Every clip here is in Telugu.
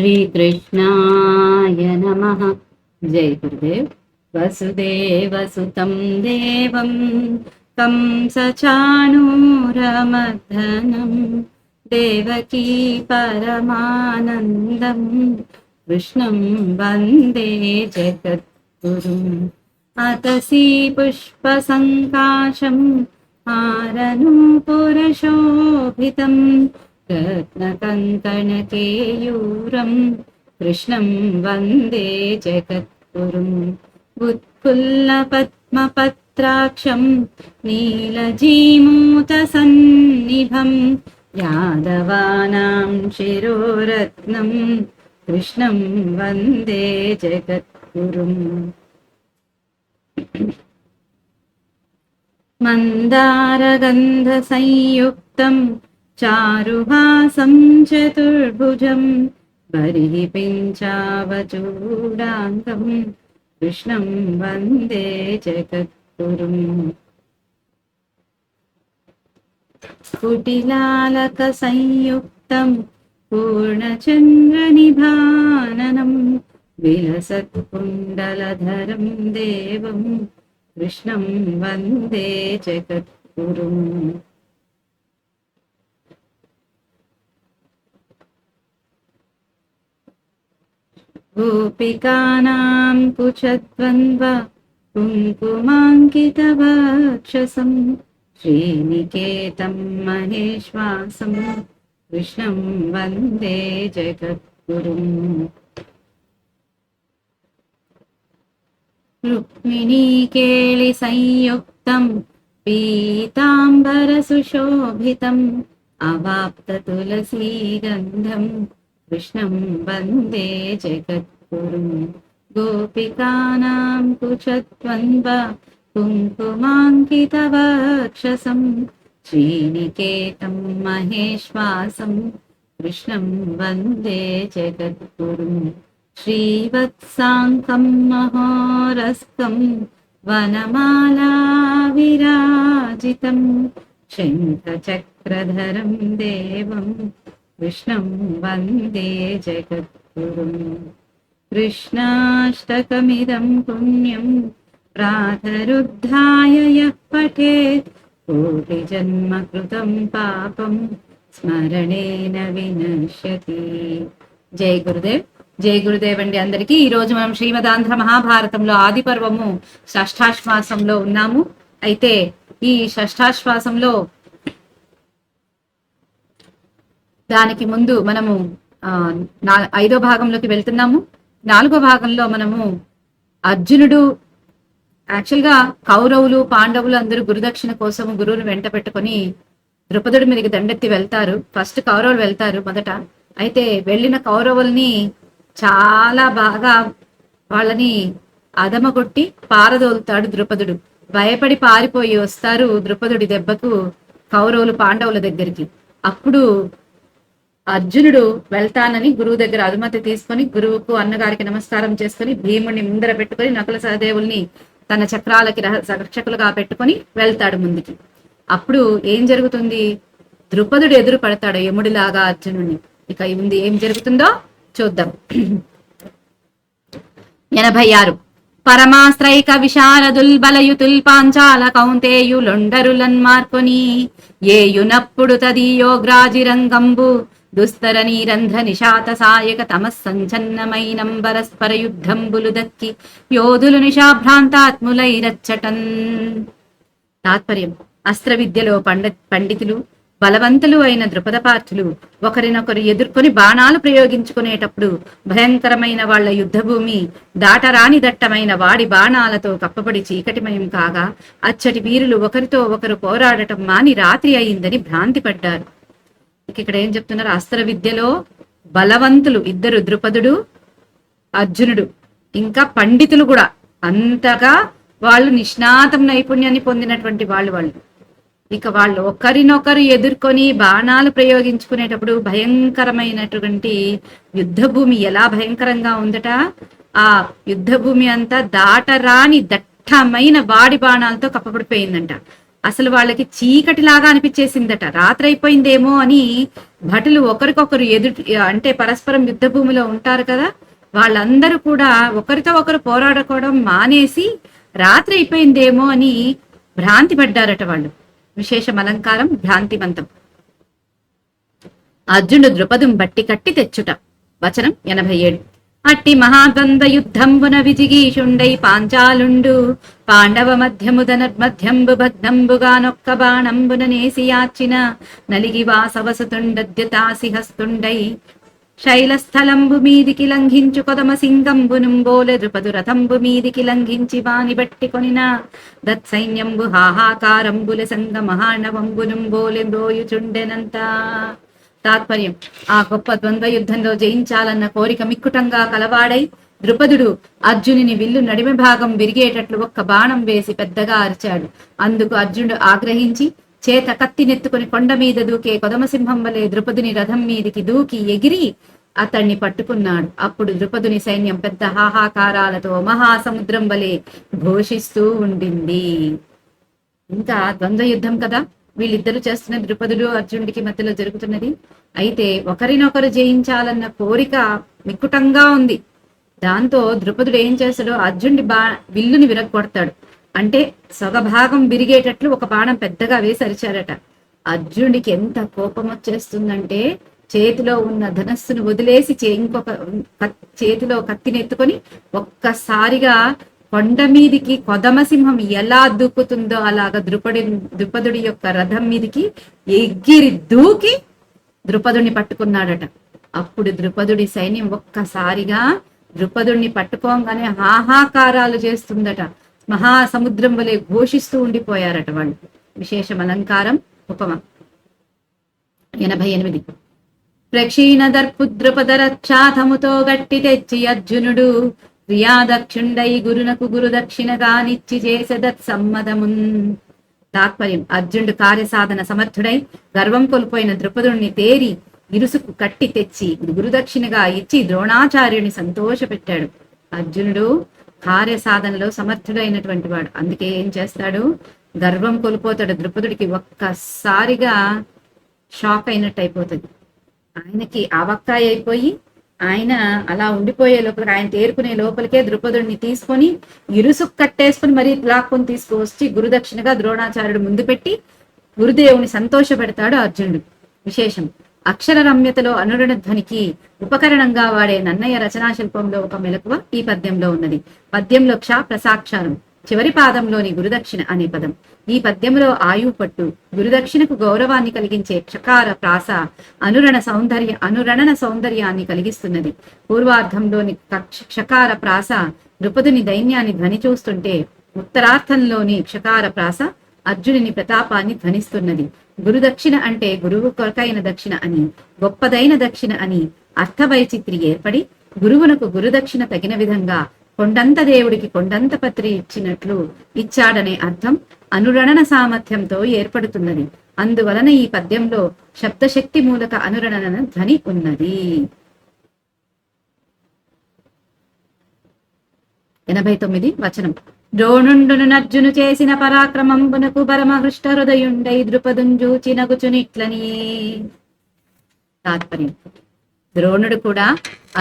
श्रीकृष्णाय नमः। जय गुरुदेव। वसुदेवसुतं देवं कंसचाणूरमर्दनं देवकी परमानन्दं कृष्णं वन्दे जगद्गुरुम्। अतसी पुष्पसङ्काशं हारनूपुरशोभितं रत्नकङ्कणकेयूरं कृष्णं वन्दे जगद्गुरुम्। उत्फुल्लपद्मपत्राक्षं नीलजीमूतसन्निभं यादवानां शिरोरत्नं कृष्णं वन्दे जगद्गुरुम्। मन्दारगन्धसंयुक्तं चारुहासं चतुर्भुजं बर्हिपिञ्चावचूडाङ्गं कृष्णं वन्दे जगद्गुरुम्। कुटिलालकसंयुक्तं पूर्णचन्द्रनिभाननं विलसत्कुण्डलधरं देवं कृष्णं वन्दे जगद्गुरुम्। गोपिकानां कुचद्वन्द्व कुङ्कुमाङ्कितवक्षसं श्रीनिकेतं महेश्वासं कृष्णं वन्दे जगद्गुरुम्। रुक्मिणीकेलिसंयुक्तं पीताम्बरसुशोभितम् अवाप्ततुलसीगन्धं कृष्णं वन्दे जगद्गुरुम्। गोपिकानां कुचद्वन्द्व कुङ्कुमाङ्कितवक्षसं श्रीनिकेतं महेश्वासं कृष्णं वन्दे जगद्गुरुम्। श्रीवत्साङ्कं महोरस्कं वनमाला विराजितं शङ्खचक्रधरं देवं कृष्णं वन्दे जगद्गुरुम्। कृष्णाष्टकमिदं पुण्यं प्रातरुद्धाय यः पठेत् कोटिजन्म कृतं पापं स्मरणेन विनश्यति। జై గురుదేవ్. జై గురుదేవ్ అండి అందరికీ. ఈ రోజు మనం శ్రీమదాంధ్ర మహాభారతంలో ఆది పర్వము షష్ఠాశ్వాసంలో ఉన్నాము. అయితే ఈ షష్ఠాశ్వాసంలో దానికి ముందు మనము ఐదో భాగంలోకి వెళ్తున్నాము. 4వ భాగంలో మనము అర్జునుడు యాక్చువల్గా కౌరవులు పాండవులు అందరూ గురుదక్షిణ కోసము గురువుని వెంట పెట్టుకొని ద్రుపదుడి మీదకి దండెత్తి వెళ్తారు. ఫస్ట్ కౌరవులు వెళ్తారు మొదట. అయితే వెళ్ళిన కౌరవుల్ని చాలా బాగా వాళ్ళని అదమగొట్టి పారదోలుతాడు ద్రుపదుడు. భయపడి పారిపోయి వస్తారు ద్రుపదుడి దెబ్బకు కౌరవులు పాండవుల దగ్గరికి. అప్పుడు అర్జునుడు వెళ్తానని గురువు దగ్గర అనుమతి తీసుకొని గురువుకు అన్నగారికి నమస్కారం చేసుకొని భీముడిని ముందర పెట్టుకొని నకుల సహదేవుల్ని తన చక్రాలకి రక్షకులుగా పెట్టుకొని వెళ్తాడు ముందుకి. అప్పుడు ఏం జరుగుతుంది? ద్రుపదుడు ఎదురు పడతాడు యముడిలాగా అర్జునుడిని. ఇక ముందు ఏం జరుగుతుందో చూద్దాం. 86 పరమాస్త్రైక విశారదుల్ బలయుతుల్ పాంచాల కౌంతేయులొండరులన్ మార్కొని ఏయునప్పుడు తదీయోగ్రాజిరంగంబు దుస్తర నీరంధ్ర నిశాత సాయక తమస్సంచన్నమైనంబరస్పర యుద్ధంబులు దక్కి యోధులు నిశాభ్రాంతాత్ములైరచ్చటన్. తాత్పర్యం: అస్త్ర విద్యలో పండితులు బలవంతులు అయిన ద్రుపదపార్థులు ఒకరినొకరు ఎదుర్కొని బాణాలు ప్రయోగించుకునేటప్పుడు భయంకరమైన వాళ్ల యుద్ధభూమి దాటరాని దట్టమైన వాడి బాణాలతో కప్పబడి చీకటిమయం కాగా అచ్చటి వీరులు ఒకరితో ఒకరు పోరాడటం మాని రాత్రి అయిందని భ్రాంతి పడ్డారు. ఇక్కడ ఏం చెప్తున్నారు? అస్త్ర విద్యలో బలవంతులు ఇద్దరు, ద్రుపదుడు అర్జునుడు, ఇంకా పండితులు కూడా అంతగా వాళ్ళు నిష్ణాతం నైపుణ్యాన్ని పొందినటువంటి వాళ్ళు. ఇక వాళ్ళు ఒకరినొకరు ఎదుర్కొని బాణాలు ప్రయోగించుకునేటప్పుడు భయంకరమైనటువంటి యుద్ధభూమి ఎలా భయంకరంగా ఉందట. ఆ యుద్ధభూమి అంతా దాటరాని దట్టమైన వాడి బాణాలతో కప్పబడిపోయిందంట. అసలు వాళ్ళకి చీకటిలాగా అనిపించేసిందట. రాత్రి అయిపోయిందేమో అని భటులు ఒకరికొకరు అంటే పరస్పరం యుద్ధ భూమిలో ఉంటారు కదా, వాళ్ళందరూ కూడా ఒకరితో ఒకరు పోరాడుకోవడం మానేసి రాత్రి అయిపోయిందేమో అని భ్రాంతి పడ్డారట వాళ్ళు. విశేషం అలంకారం భ్రాంతిమంతం. అర్జునుడు ద్రుపదం బట్టి కట్టి తెచ్చుట. వచనం 87. అట్టి మహాద్వంద్వ యుద్ధంబున విజిగీషుండై పాంచాలుండు పాండవ మధ్యముదనర్మధ్యంబు భగ్నంబుగానొక్క బాణంబున నేసియాచిన నలిగి వాసవసుతుండద్యుతాసి హస్తుండై శైలస్థలంబు మీదికి లంఘించు కొదమ సింగంబునుంబోలె ద్రుపదు రథంబు మీదికి లంఘించి వాని బట్టి కొనిన దత్సైన్యంబు హాహాకారంబుల సంగ మహాణవంబునుంబోలె మ్రోయుచుండెనంత. తాత్పర్యం: ఆ గొప్ప ద్వంద్వ యుద్ధంలో జయించాలన్న కోరిక మిక్కుటంగా కలవాడై ద్రుపదుడు అర్జునుని విల్లు నడిమి భాగం విరిగేటట్లు ఒక్క బాణం వేసి పెద్దగా అరిచాడు. అందుకు అర్జునుడు ఆగ్రహించి చేత కత్తినెత్తుకుని కొండ మీద దూకే కొదమసింహం వలె ద్రుపదుని రథం మీదికి దూకి ఎగిరి అతన్ని పట్టుకున్నాడు. అప్పుడు ద్రుపదుని సైన్యం పెద్ద హాహాకారాలతో మహాసముద్రం వలె ఘోషిస్తూ ఉండింది. ఇంకా ద్వంద్వ యుద్ధం కదా, వీళ్ళిద్దరూ చేస్తున్న ద్రుపదుడు అర్జునుడికి మధ్యలో జరుగుతున్నది. అయితే ఒకరినొకరు జయించాలన్న కోరిక మిక్కుటంగా ఉంది. దాంతో ద్రుపదుడు ఏం చేస్తాడో అర్జునుడి విల్లుని విరగొడతాడు. అంటే సగభాగం విరిగేటట్లు ఒక బాణం పెద్దగా వేసి అరిచారట. అర్జునుడికి ఎంత కోపం వచ్చేస్తుందంటే చేతిలో ఉన్న ధనస్సును వదిలేసి ఇంకొక చేతిలో కత్తిని ఎత్తుకొని ఒక్కసారిగా కొండ మీదికి కొదమసింహం ఎలా దూకుతుందో అలాగా ద్రుపదుడి యొక్క రథం మీదికి ఎగిరి దూకి ద్రుపదుడిని పట్టుకున్నాడట. అప్పుడు ద్రుపదుడి సైన్యం ఒక్కసారిగా ద్రుపదుడిని పట్టుకోగానే హాహాకారాలు చేస్తుందట. మహాసముద్రం వలె ఘోషిస్తూ ఉండిపోయారట వాళ్ళు. విశేషం అలంకారం ఉపమ. 88. ప్రక్షీణ దర్పు ద్రుపదరక్షాథముతో గట్టి తెచ్చి అర్జునుడు క్రియాదక్షుండై గురునకు గురు దక్షిణగానిచ్చి చేసెదత్ సమ్మదమున్. తాత్పర్యం: అర్జునుడు కార్యసాధన సమర్థుడై గర్వం కోల్పోయిన ద్రుపదుడిని తేరి ఇరుసుకు కట్టి తెచ్చి గురుదక్షిణగా ఇచ్చి ద్రోణాచార్యుని సంతోషపెట్టాడు. అర్జునుడు కార్యసాధనలో సమర్థుడైనటువంటి వాడు. అందుకే ఏం చేస్తాడు, గర్వం కోల్పోతాడు. ద్రుపదుడికి ఒక్కసారిగా షాక్ అయినట్టు అయిపోతుంది. ఆయనకి ఆవక్కాయ అయిపోయి ఆయన అలా ఉండిపోయే లోపలికి, ఆయన తేరుకునే లోపలికే ద్రుపదుడిని తీసుకొని ఇరుసుకు కట్టేసుకుని మరీ లాక్కొని తీసుకువచ్చి గురుదక్షిణగా ద్రోణాచార్యుడు ముందు పెట్టి గురుదేవుని సంతోష పెడతాడు అర్జునుడు. విశేషం: అక్షర రమ్యతలో అనురణ ధ్వనికి ఉపకరణంగా వాడే నన్నయ్య రచనా శిల్పంలో ఒక మెలకువ ఈ పద్యంలో ఉన్నది. పద్యంలో క్ష ప్రసాక్షారం, చివరి పాదంలోని గురుదక్షిణ అనే పదం. ఈ పద్యంలో ఆయువు పట్టు, గురుదక్షిణకు గౌరవాన్ని కలిగించే క్షకార ప్రాస అనురణన సౌందర్యాన్ని కలిగిస్తున్నది. పూర్వార్థంలోని క్షకార ప్రాస ద్రుపదుని దైన్యాన్ని ధ్వని చూస్తుంటే, ఉత్తరార్థంలోని క్షకార ప్రాస అర్జునుని ప్రతాపాన్ని ధ్వనిస్తున్నది. గురుదక్షిణ అంటే గురువు కొరకైన దక్షిణ అని, గొప్పదైన దక్షిణ అని అర్థవైచిత్రి ఏర్పడి గురువునకు గురుదక్షిణ తగిన విధంగా కొండంత దేవుడికి కొండంత పత్రి ఇచ్చినట్లు ఇచ్చాడనే అర్థం అనురణన సామర్థ్యంతో ఏర్పడుతున్నది. అందువలన ఈ పద్యంలో శబ్దశక్తి మూలక అనురణన ధ్వని ఉన్నది. 89. వచనం: ద్రోణుండును నర్జును చేసిన పరాక్రమంబునకు పరమహృష్ట హృదయుండై ద్రుపదుంజూచి నగుచునిట్లని. తాత్పర్యం: ద్రోణుడు కూడా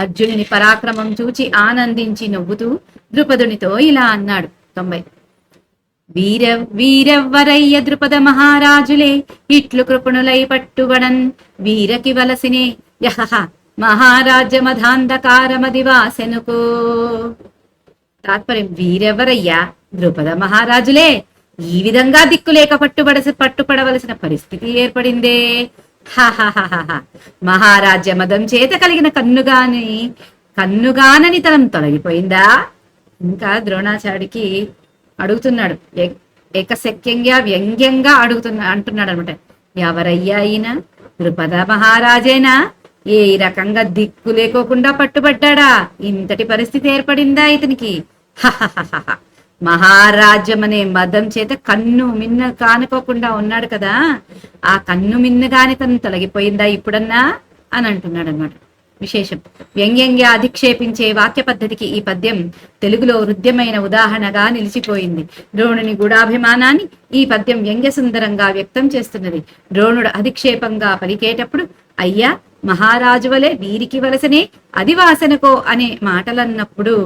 అర్జునుని పరాక్రమం చూచి ఆనందించి నవ్వుతూ ద్రుపదునితో ఇలా అన్నాడు. 90. వీరెవ్వరయ్య ద్రుపద మహారాజులే ఇట్లు కృపణులై పట్టుబడన్ వీరకి వలసినే యహ మహారాజ్యమధాంధకారమదివాసెనుకో. తాత్పర్యం: వీరెవరయ్యా? ద్రుపద మహారాజులే. ఈ విధంగా దిక్కులేక పట్టుపడవలసిన పరిస్థితి ఏర్పడిందే. హహహహ. మహారాజ్య మదం చేత కలిగిన కన్నుగానని తనం తొలగిపోయిందా? ఇంకా ద్రోణాచార్యుడికి అడుగుతున్నాడు, ఏకశక్యంగా వ్యంగ్యంగా అంటున్నాడు అనమాట. ఎవరయ్యా ఈయన? ద్రుపద మహారాజేనా? ఏ రకంగా దిక్కు లేకోకుండా పట్టుబడ్డా? ఇంతటి పరిస్థితి ఏర్పడిందా ఇతనికి? హహహహ. మహారాజ్యం అనే మదం చేత కన్ను మిన్న కానుకోకుండా ఉన్నాడు కదా, ఆ కన్ను మిన్నగాని తను తొలగిపోయిందా ఇప్పుడన్నా అని అంటున్నాడు అనమాట. విశేషం. వ్యంగ్యంగా అధిక్షేపించే వాక్య పద్ధతికి ఈ పద్యం తెలుగులో హృద్యమైన ఉదాహరణగా నిలిచిపోయింది. ద్రోణుని గూఢాభిమానాన్ని ఈ పద్యం వ్యంగ్య సుందరంగా వ్యక్తం చేస్తున్నది. ద్రోణుడు అధిక్షేపంగా పలికేటప్పుడు అయ్యా మహారాజు వలె వీరికి వలసనే అదివాసనకో అనే మాటలన్నప్పుడు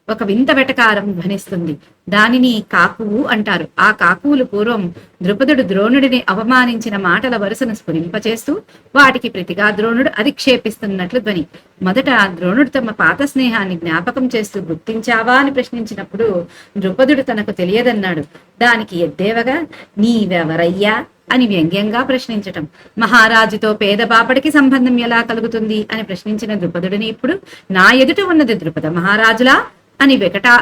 ఒక వింత వెటకారం ధ్వనిస్తుంది. దానిని కాకువు అంటారు. ఆ కాకువులు పూర్వం ద్రుపదుడు ద్రోణుడిని అవమానించిన మాటల వరుసను స్ఫురింపచేస్తూ వాటికి ప్రతిగా ద్రోణుడు అధిక్షేపిస్తున్నట్లు ధ్వని. మొదట ద్రోణుడు తమ పాత స్నేహాన్ని జ్ఞాపకం చేస్తూ గుర్తించావా అని ప్రశ్నించినప్పుడు ద్రుపదుడు తనకు తెలియదన్నాడు. దానికి ఎద్దేవగా నీవెవరయ్యా అని వ్యంగ్యంగా ప్రశ్నించటం. మహారాజుతో పేద బాపడికి సంబంధం ఎలా కలుగుతుంది అని ప్రశ్నించిన ద్రుపదుడిని ఇప్పుడు నా ఎదుట ఉన్నది ద్రుపద మహారాజులా అని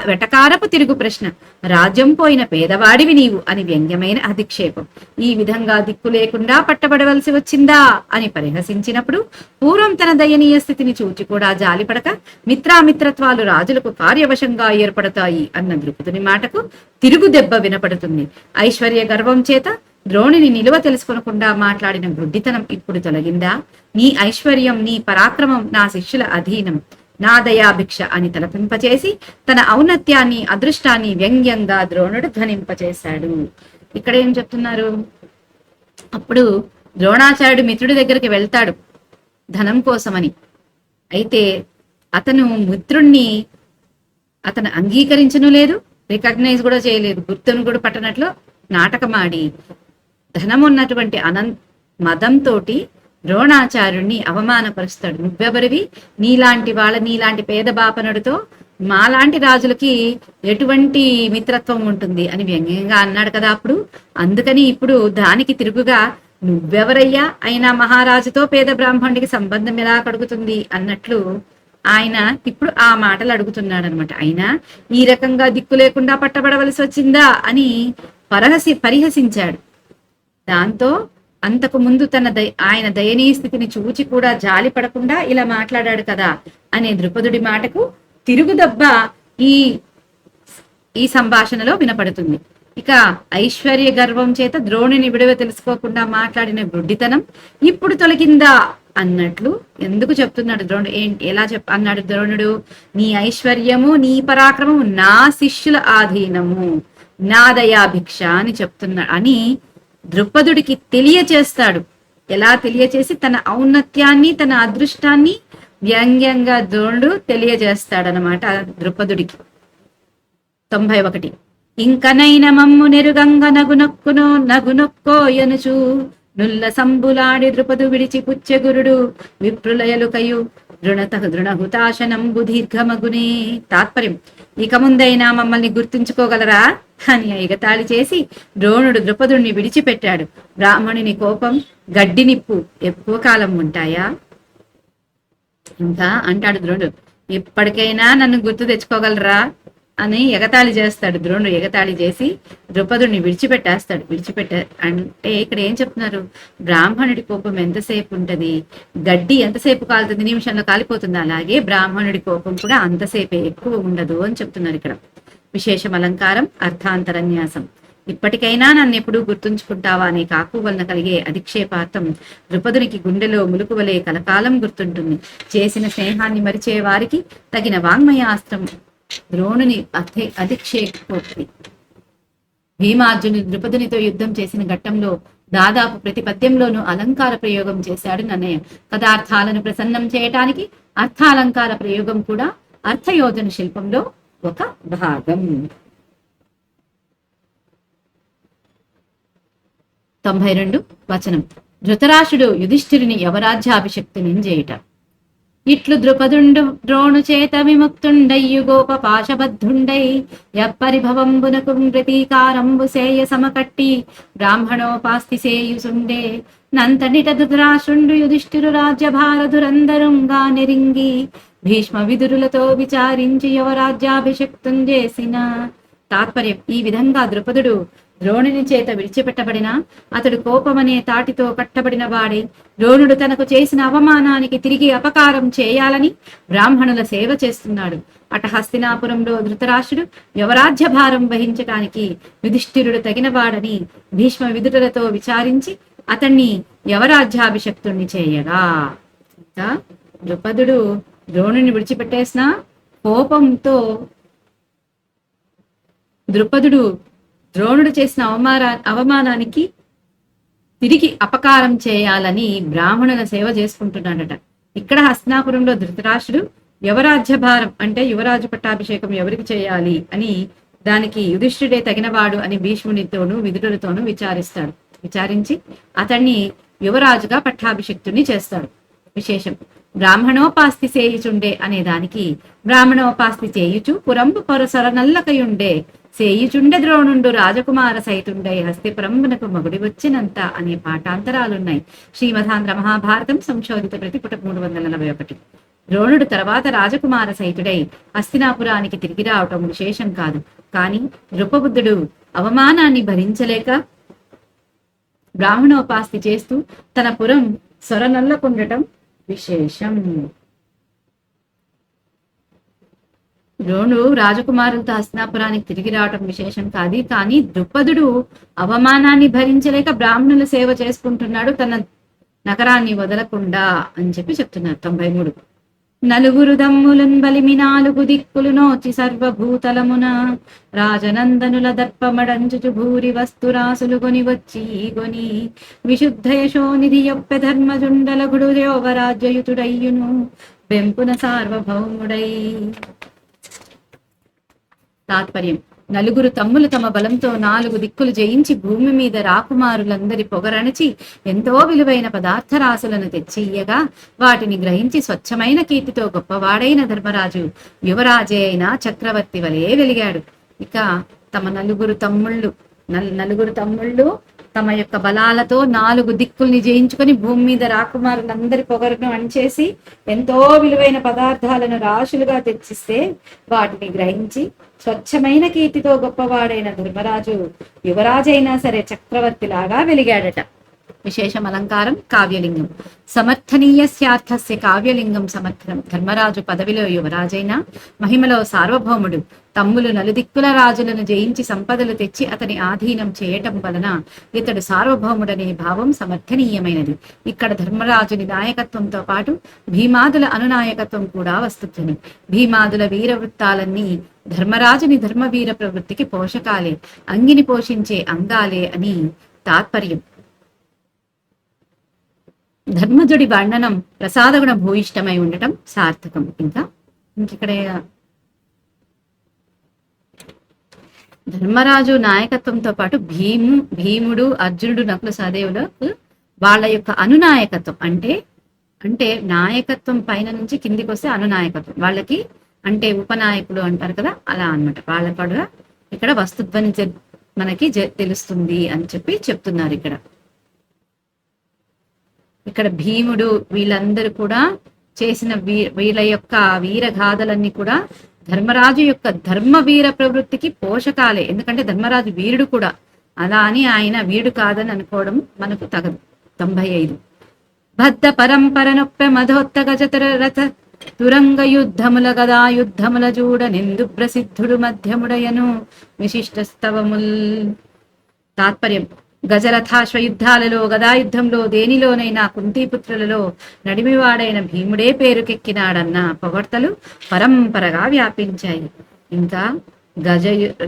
వెటకారపు తిరుగు ప్రశ్న. రాజ్యం పోయిన పేదవాడివి నీవు అని వ్యంగ్యమైన అధిక్షేపం. ఈ విధంగా దిక్కు లేకుండా పట్టబడవలసి వచ్చిందా అని పరిహసించినప్పుడు పూర్వం తన దయనీయ స్థితిని చూచి కూడా జాలిపడక మిత్రామిత్రత్వాలు రాజులకు కార్యవశంగా ఏర్పడతాయి అన్న ద్రుపదుని మాటకు తిరుగు దెబ్బ వినపడుతుంది. ఐశ్వర్య గర్వం చేత ద్రోణిని నిలువ తెలుసుకొనకుండా మాట్లాడిన గుడ్డితనం ఇప్పుడు తొలగిందా? నీ ఐశ్వర్యం నీ పరాక్రమం నా శిష్యుల అధీనం, నా దయాభిక్ష అని తలపింపచేసి తన ఔన్నత్యాన్ని అదృష్టాన్ని వ్యంగ్యంగా ద్రోణుడు ధ్వనింపచేశాడు. ఇక్కడ ఏం చెప్తున్నారు? అప్పుడు ద్రోణాచార్యుడు మిత్రుడి దగ్గరికి వెళ్తాడు ధనం కోసమని. అయితే అతను మిత్రుణ్ణి అంగీకరించను లేదు, రికగ్నైజ్ కూడా చేయలేదు, గుర్తును కూడా పట్టనట్లు నాటకమాడి ధనం ఉన్నటువంటి మదంతో ద్రోణాచార్యుణ్ణి అవమానపరుస్తాడు. నువ్వెవరివి, నీలాంటి పేద బాపనుడితో మాలాంటి రాజులకి ఎటువంటి మిత్రత్వం ఉంటుంది అని వ్యంగ్యంగా అన్నాడు కదా అప్పుడు. అందుకని ఇప్పుడు దానికి తిరుగుగా నువ్వెవరయ్యా, అయినా మహారాజుతో పేద బ్రాహ్మణుడికి సంబంధం ఎలా కడుగుతుంది అన్నట్లు ఆయన ఇప్పుడు ఆ మాటలు అడుగుతున్నాడు అనమాట. అయినా ఈ రకంగా దిక్కు లేకుండా పట్టబడవలసి వచ్చిందా అని పరిహసించాడు. దాంతో అంతకు ముందు ఆయన దయనీయ స్థితిని చూచి కూడా జాలి పడకుండా ఇలా మాట్లాడాడు కదా అనే ద్రుపదుడి మాటకు తిరుగుదెబ్బ ఈ సంభాషణలో వినపడుతుంది. ఇక ఐశ్వర్య గర్వం చేత ద్రోణుని విడువ తెలుసుకోకుండా మాట్లాడిన గుడ్డితనం ఇప్పుడు తొలగిందా అన్నట్లు ఎందుకు చెప్తున్నాడు ద్రోణుడు? ఎలా అన్నాడు ద్రోణుడు? నీ ఐశ్వర్యము నీ పరాక్రమము నా శిష్యుల ఆధీనము, నా దయాభిక్ష అని చెప్తున్నాడు అని ద్రుపదుడికి తెలియచేస్తాడు. ఎలా తెలియచేసి తన ఔన్నత్యాన్ని తన అదృష్టాన్ని వ్యంగ్యంగా ద్రోణుడు తెలియజేస్తాడనమాట ద్రుపదుడికి. 91 ఇంకనైన మమ్ము నెరుగంగ నగునొక్కోయనుచు నుల్ల సంబులాడి ద్రుపదు విడిచి పుచ్చెగురుడు విప్రులయలుకయు దృఢహుతాశనంబు దీర్ఘమగునే. తాత్పర్యం, ఇక ముందైనా మమ్మల్ని గుర్తుంచుకోగలరా అని ఎగతాళి చేసి ద్రోణుడు ద్రుపదుడిని విడిచిపెట్టాడు. బ్రాహ్మణుని కోపం గడ్డి నిప్పు ఎక్కువ కాలం ఉంటాయా? ఇంకా అంటాడు ద్రోణుడు, ఇప్పటికైనా నన్ను గుర్తు తెచ్చుకోగలరా అని ఎగతాళి చేస్తాడు. ద్రోణుడు ఎగతాళి చేసి ద్రుపదుడిని విడిచిపెట్టేస్తాడు. అంటే ఇక్కడ ఏం చెప్తున్నారు? బ్రాహ్మణుడి కోపం ఎంతసేపు ఉంటది? గడ్డి ఎంతసేపు కాలుతుంది? నిమిషంలో కాలిపోతుంది. అలాగే బ్రాహ్మణుడి కోపం కూడా అంతసేపే, ఎక్కువ ఉండదు అని చెప్తున్నారు ఇక్కడ. విశేషం అలంకారం, అర్థాంతరన్యాసం. ఇప్పటికైనా నన్ను ఎప్పుడూ గుర్తుంచుకుంటావా అనే కాకు వలన కలిగే అధిక్షేపార్థం ద్రుపదునికి గుండెలో ములుకు వలె కలకాలం గుర్తుంటుంది. చేసిన స్నేహాన్ని మరిచే వారికి తగిన వాంగ్మయాస్త్రం ద్రోణుని అధిక్షేపోక్తి. భీమార్జునుడు ద్రుపదునితో యుద్ధం చేసిన ఘట్టంలో దాదాపు ప్రతి పద్యంలోనూ అలంకార ప్రయోగం చేశాడు నన్నయ్య. పదార్థాలను ప్రసన్నం చేయటానికి అర్థాలంకార ప్రయోగం కూడా అర్థయోజన శిల్పంలో ఒక భాగం. 92 వచనం. ధృతరాష్ట్రుడు యుధిష్ఠిరుని యవరాజ్యాభిషక్తుని చేయుట. ఇట్లు ద్రుపదుండు ద్రోణు చేత విముక్తుండయ్యు గోప పాశబద్ధుండై యప్పరిభవంబునకు ప్రతీకారంబు సేయ సమకట్టి బ్రాహ్మణోపాస్తి సేయుసుండే నంతనిట ధృతరాష్ట్రుండు యుధిష్ఠిరు రాజ్యభారధురందరుంగా నెరింగి భీష్మ విదురులతో విచారించి యువరాజ్యాభిషక్తం చేసిన. తాత్పర్యం, ఈ విధంగా ద్రుపదుడు ద్రోణుని చేత విడిచిపెట్టబడిన అతడు కోపమనే తాటితో కట్టబడిన వాడే ద్రోణుడు తనకు చేసిన అవమానానికి తిరిగి అపకారం చేయాలని బ్రాహ్మణుల సేవ చేస్తున్నాడు. అట హస్తినాపురంలో ధృతరాష్ట్రుడు యువరాజ్య భారం వహించటానికి యుధిష్ఠిరుడు తగినవాడని భీష్మ విదురులతో విచారించి అతన్ని యవరాజ్యాభిషక్తుణ్ణి చేయగా. ఇంకా ద్రుపదుడు ద్రోణుని విడిచిపెట్టేసిన కోపంతో ద్రుపదుడు ద్రోణుడు చేసిన అవమానానికి తిరిగి అపకారం చేయాలని బ్రాహ్మణుల సేవ చేసుకుంటున్నాడట. ఇక్కడ హస్తినాపురంలో ధృతరాష్ట్రుడు యువరాజ్యభారం అంటే యువరాజు పట్టాభిషేకం ఎవరికి చేయాలి అని దానికి యుధిష్ఠిడే తగినవాడు అని భీష్మునితోనూ విదురులతోనూ విచారించి అతన్ని యువరాజుగా పట్టాభిషిక్తుని చేస్తాడు. విశేషం బ్రాహ్మణోపాస్తి చేయుచుండే అనే దానికి బ్రాహ్మణోపాస్తి చేయుచు పురంబు పొరసొరనల్లకయుండే సేయుచుండె ద్రోణుండు రాజకుమార సైతుండై హస్తిపురంబునకు మగుడి వచ్చినంత అనే పాఠాంతరాలున్నాయి. శ్రీమదాంధ్ర మహాభారతం సంశోధిత ప్రతిపుట 341. ద్రోణుడు తర్వాత రాజకుమార సైతుడై హస్తినాపురానికి తిరిగి రావటం విశేషం కాదు. కాని ద్రుపబుద్ధుడు అవమానాన్ని భరించలేక బ్రాహ్మణోపాస్తి చేస్తూ తన పురం సొరనల్లకుండటం విశేషం. ద్రోణుడు రాజకుమారులతో హస్తినాపురానికి తిరిగి రావటం విశేషం కాదు. కానీ ద్రుపదుడు అవమానాన్ని భరించలేక బ్రాహ్మణుల సేవ చేసుకుంటున్నాడు తన నగరాన్ని వదలకుండా అని చెప్పి చెప్తున్నారు. 93. నలుగురు దమ్ములున్ బలిమి నాలుగు దిక్కులు నోచి సర్వభూతలమున రాజనందనుల దర్పమడంచుచు భూరి వస్తురాసులు గొని వచ్చి గొని విశుద్ధ యశోనిధి యొప్పె ధర్మజుండలగుడు యోగరాజ్యయుతుడయ్యును బెంపున సార్వభౌముడై. తాత్పర్యం: నలుగురు తమ్ములు తమ బలంతో 4 దిక్కులు జయించి భూమి మీద రాకుమారులందరి పొగరణచి ఎంతో విలువైన పదార్థరాశులను తెచ్చియ్యగా వాటిని గ్రహించి స్వచ్ఛమైన కీర్తితో గొప్పవాడైన ధర్మరాజు యువరాజే అయిన చక్రవర్తి వలె వెలిగాడు. ఇక తమ నలుగురు తమ్ముళ్ళు తమ యొక్క బలాలతో 4 దిక్కుల్ని జయించుకొని భూమి మీద రాకుమారులందరి పొగరును అణచేసి ఎంతో విలువైన పదార్థాలను రాశులుగా తెచ్చిస్తే వాటిని గ్రహించి స్వచ్ఛమైన కీర్తితో గొప్పవాడైన ధర్మరాజు యువరాజైనా సరే చక్రవర్తిలాగా వెలిగాడట. విశేషం అలంకారం కావ్యలింగం. సమర్థనీయస్యార్థస్య కావ్యలింగం సమర్థనం. ధర్మరాజు పదవిలో యువరాజైన మహిమలో సార్వభౌముడు. తమ్ములు నలుదిక్కుల రాజులను జయించి సంపదలు తెచ్చి అతని ఆధీనం చేయటం వలన ఇతడు సార్వభౌముడనే భావం సమర్థనీయమైనది. ఇక్కడ ధర్మరాజుని నాయకత్వంతో పాటు భీమాదుల అనునాయకత్వం కూడా వస్తుంది. భీమాదుల వీరవృత్తాలన్నీ ధర్మరాజుని ధర్మవీర ప్రవృత్తికి పోషకాలే, అంగిని పోషించే అంగాలే అని తాత్పర్యం. ధర్మజుడి వర్ణనం ప్రసాదగుణ భూయిష్టమై ఉండటం సార్థకం. ఇంకిక్కడ ధర్మరాజు నాయకత్వంతో పాటు భీముడు, అర్జునుడు, నకుల సహదేవులకు వాళ్ళ యొక్క అనునాయకత్వం అంటే నాయకత్వం పైన నుంచి కిందికి వస్తే అనునాయకత్వం వాళ్ళకి అంటే ఉపనాయకుడు అంటారు కదా, అలా అన్నమాట. వాళ్ళ కూడా ఇక్కడ వస్తుధ్వని మనకి తెలుస్తుంది అని చెప్పి చెప్తున్నారు. ఇక్కడ భీముడు వీళ్ళందరూ కూడా చేసిన వీళ్ళ యొక్క వీరగాథలన్నీ కూడా ధర్మరాజు యొక్క ధర్మవీర ప్రవృత్తికి పోషకాలే. ఎందుకంటే ధర్మరాజు వీరుడు కూడా, అలా అని ఆయన వీరుడు కాదని అనుకోవడం మనకు తగదు. 95. బద్ధ పరంపర నొప్పె మధోత్త గజతర రథ తురంగ యుద్ధముల గదా యుద్ధముల చూడ నిందు ప్రసిద్ధుడు మధ్యముడయను విశిష్ట స్తవముల్. తాత్పర్యం: గజరథాశ్వ యుద్ధాలలో, గదాయుద్ధంలో దేనిలోనైనా కుంతీపుత్రులలో నడిమివాడైన భీముడే పేరుకెక్కినాడన్న పొగడ్తలు పరంపరగా వ్యాపించాయి. ఇంకా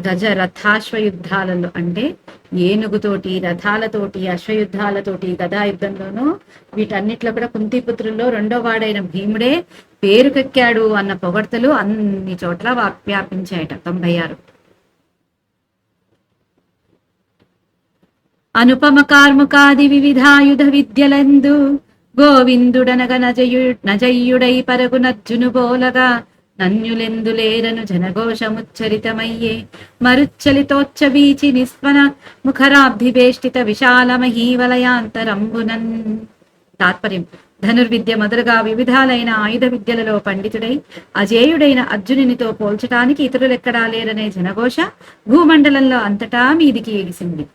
గజరథాశ్వ యుద్ధాలలో అంటే ఏనుగుతోటి, రథాలతోటి, అశ్వయుద్ధాలతోటి, గదాయుద్ధంలోనూ వీటన్నిట్లో కూడా కుంతీపుత్రుల్లో 2వ వాడైన భీముడే పేరుకెక్కాడు అన్న పొగడ్తలు అన్ని చోట్ల వ్యాపించాయట. 96. అనుపమ కార్ముకాది వివిధాయుధ విద్యలందు గోవిందుడనగ నజయుడై పరగు నజ్జును బోలగా నన్యులెందులేరను జనఘోషముచ్చరితమయ్యే మరుచ్చలితోచ్చ వీచి నిస్వన ముఖరాబ్ధివేష్టిత విశాల మహీవలయాంతరంబునన్. తాత్పర్యం: ధనుర్విద్య మొదలుగా వివిధాలైన ఆయుధ విద్యలలో పండితుడై అజేయుడైన అర్జునునితో పోల్చటానికి ఇతరులెక్కడా లేరనే జనఘోష భూమండలంలో అంతటా మీదికి ఎగిసింది.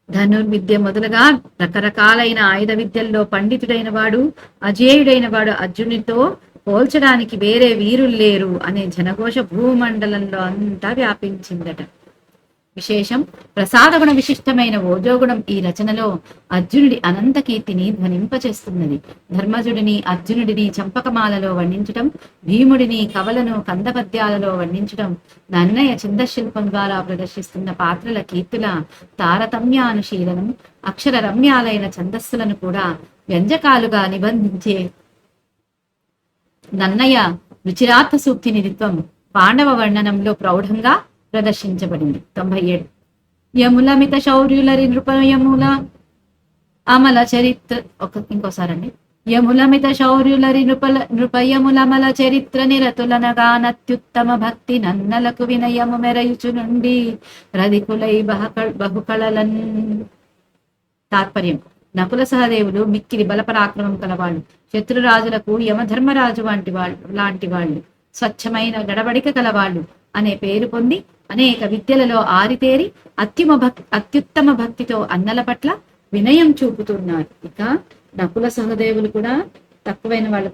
ధనుర్విద్య మొదలుగా రకరకాలైన ఆయుధ విద్యల్లో పండితుడైన వాడు, అజేయుడైన వాడు అర్జునుడితో పోల్చడానికి వేరే వీరులు లేరు అనే జనఘోష భూమండలంలో అంతా వ్యాపించిందట. విశేషం ప్రసాదగుణ విశిష్టమైన ఓజోగుణం ఈ రచనలో అర్జునుడి అనంత కీర్తిని ధ్వనింపచేస్తున్నది. ధర్మజుడిని అర్జునుడిని చంపకమాలలో వర్ణించటం, భీముడిని కవలను కందపద్యాలలో వర్ణించటం, నన్నయ్య చిందశిల్పం ద్వారా ప్రదర్శిస్తున్న పాత్రల కీర్తుల తారతమ్యానుశీలనం, అక్షర రమ్యాలైన ఛందస్సులను కూడా వ్యంజకాలుగా నిబంధించే నన్నయ్య రుచిరార్థ సూక్తి నిధిత్వం పాండవ వర్ణనంలో ప్రౌఢంగా ప్రదర్శించబడింది. 97 యములమిత శౌర్యులరి నృపయముల అమల చరిత్ర ఇంకోసారండి. యములమిత శౌర్యులరి నృపయములమల చరిత్ర నిరతులనగా నత్యుత్తమ భక్తి నన్నలకు వినయము మెరయుచు నుండి రధికులై బహుకళలన్. తాత్పర్యం: నకుల సహదేవులు మిక్కిలి బలపరాక్రమం కలవాళ్ళు, శత్రురాజులకు యమధర్మరాజు లాంటి వాళ్ళు, స్వచ్ఛమైన గడబడిక కలవాళ్ళు అనే పేరు పొంది అనేక విద్యలలో ఆరితేరి అత్యుత్తమ భక్తితో అన్నల పట్ల వినయం చూపుతున్నారు. ఇక నకుల సహదేవులు కూడా తక్కువైన వాళ్ళు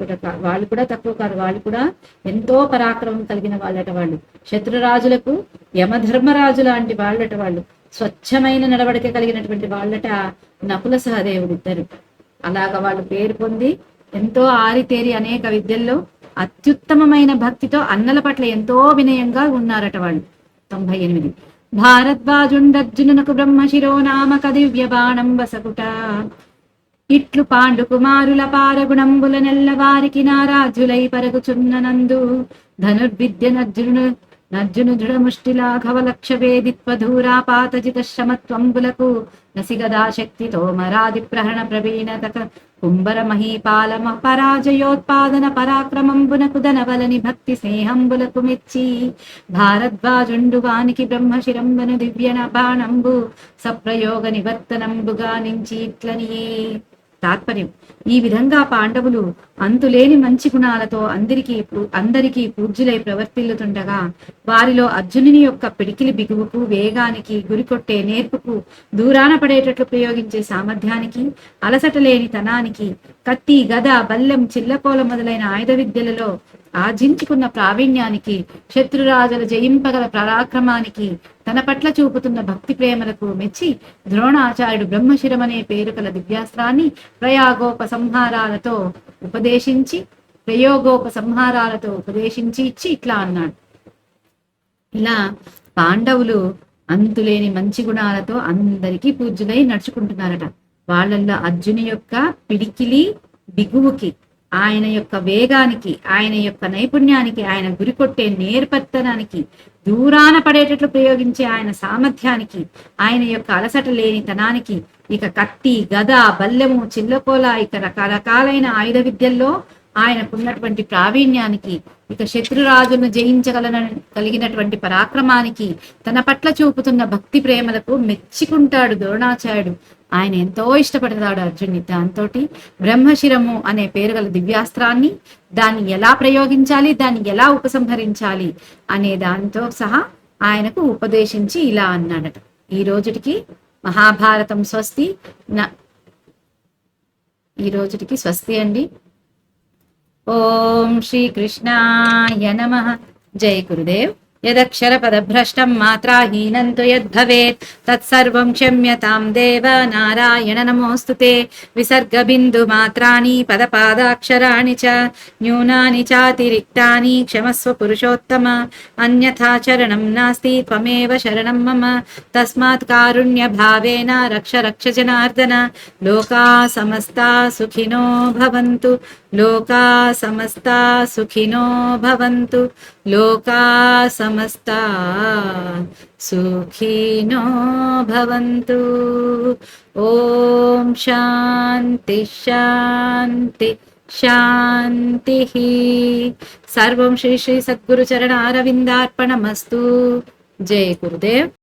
కూడా తక్కువ కాదు, వాళ్ళు కూడా ఎంతో పరాక్రమం కలిగిన వాళ్ళట. వాళ్ళు శత్రురాజులకు యమధర్మరాజు లాంటి వాళ్ళట. వాళ్ళు స్వచ్ఛమైన నడవడిక కలిగినటువంటి వాళ్ళట నకుల సహదేవులు ఇద్దరు. అలాగా వాళ్ళు పేరు పొంది ఎంతో ఆరితేరి అనేక విద్యల్లో అత్యుత్తమమైన భక్తితో అన్నల పట్ల ఎంతో వినయంగా ఉన్నారట వాళ్ళు. 98 భారద్వాజుండర్జునునకు బ్రహ్మశిరో నామక దివ్య బాణం వసకుట ఇట్లు పాండు కుమారుల పారగుణంబుల నెల్లవారికి నారాజులై పరుగుచున్ననందు ధనుర్విద్య నర్జును దృఢముష్టిలాఘవ లక్ష వేదిత్వ ధూరాపాతజిత శ్రమత్వంబులకు నసిగదా శక్తితో మరాది ప్రహణ ప్రవీణతక కుంభర మహీపాలమ పరాజయోత్పాదన పరాక్రమంబునకు ధనవలని భక్తి స్నేహంబులకు మెచ్చి భారద్వాజుండు వానికి బ్రహ్మశిరంబను దివ్యన బాణంబు సప్రయోగ నివర్తనంబుగా నుంచి ఇట్లనియే. తాత్పర్యం: ఈ విధంగా పాండవులు అంతులేని మంచి గుణాలతో అందరికీ పూజ్యులై ప్రవర్తిల్లుతుండగా వారిలో అర్జునుని యొక్క పిడికిలి బిగువుకు, వేగానికి, గురికొట్టే నేర్పుకు, దూరాన పడేటట్లు ప్రయోగించే సామర్థ్యానికి, అలసట లేని తనానికి, కత్తి, గద, బల్లెం, చిల్లకోల మొదలైన ఆయుధ విద్యలలో ఆర్జించుకున్న ప్రావీణ్యానికి, శత్రురాజుల జయింపగల పరాక్రమానికి, తన పట్ల చూపుతున్న భక్తి ప్రేమలకు మెచ్చి ద్రోణాచార్యుడు బ్రహ్మశిరమనే పేరు కల దివ్యాస్త్రాన్ని ప్రయోగోపసంహారాలతో ఉపదేశించి ఇచ్చి ఇట్లా అన్నాడు. ఇలా పాండవులు అంతులేని మంచి గుణాలతో అందరికీ పూజ్యులై నడుచుకుంటున్నారట. వాళ్ళల్లో అర్జుని యొక్క పిడికిలి బిగువుకి, ఆయన యొక్క వేగానికి, ఆయన యొక్క నైపుణ్యానికి, ఆయన గురికొట్టే నేర్పత్తనానికి, దూరాన పడేటట్లు ప్రయోగించే ఆయన సామర్థ్యానికి, ఆయన యొక్క అలసట లేని తనానికి, ఇక కత్తి, గద, బల్లెము, చిల్లకోల, ఇక రకరకాలైన ఆయుధ విద్యల్లో ఆయనకున్నటువంటి ప్రావీణ్యానికి, ఇక శత్రురాజును కలిగినటువంటి పరాక్రమానికి, తన పట్ల చూపుతున్న భక్తి ప్రేమలకు మెచ్చుకుంటాడు ద్రోణాచార్యుడు. ఆయన ఎంతో ఇష్టపడతాడు అర్జున్ని. దాంతో బ్రహ్మశిరము అనే పేరు గల దివ్యాస్త్రాన్ని, దాన్ని ఎలా ప్రయోగించాలి, దాన్ని ఎలా ఉపసంహరించాలి అనే దానితో సహా ఆయనకు ఉపదేశించి ఇలా అన్నాడట. ఈ రోజుటికి మహాభారతం స్వస్తి. ఈ రోజుటికి స్వస్తి అండి. ఓం శ్రీకృష్ణాయ నమః. జై గురుదేవ్. యదక్షర పదభ్రష్టం మాత్రాహీనం తు యద్భవేత్ తత్సర్వం క్షమ్యతాం దేవ నారాయణ నమోస్తుతే. విసర్గ బిందు మాత్రాని పదపాదాక్షరాణి చ న్యూనాని చాతిరిక్తాని క్షమస్వ పురుషోత్తమ. అన్యథా చరణం నాస్తి త్వమేవ శరణం మమ. తస్మాత్ కారుణ్య భావేన రక్ష రక్ష జనార్దన. లోకా సమస్తా సుఖినో భవంతు. లోకా సమస్తా సుఖినో భవంతు. లోకా సమస్తా సుఖినో భవంతు. ఓం శాంతి శాంతి శాంతి. సర్వం శ్రీ శ్రీ సద్గురు చరణ అరవిందార్పణమస్తు. జై గురుదేవ్.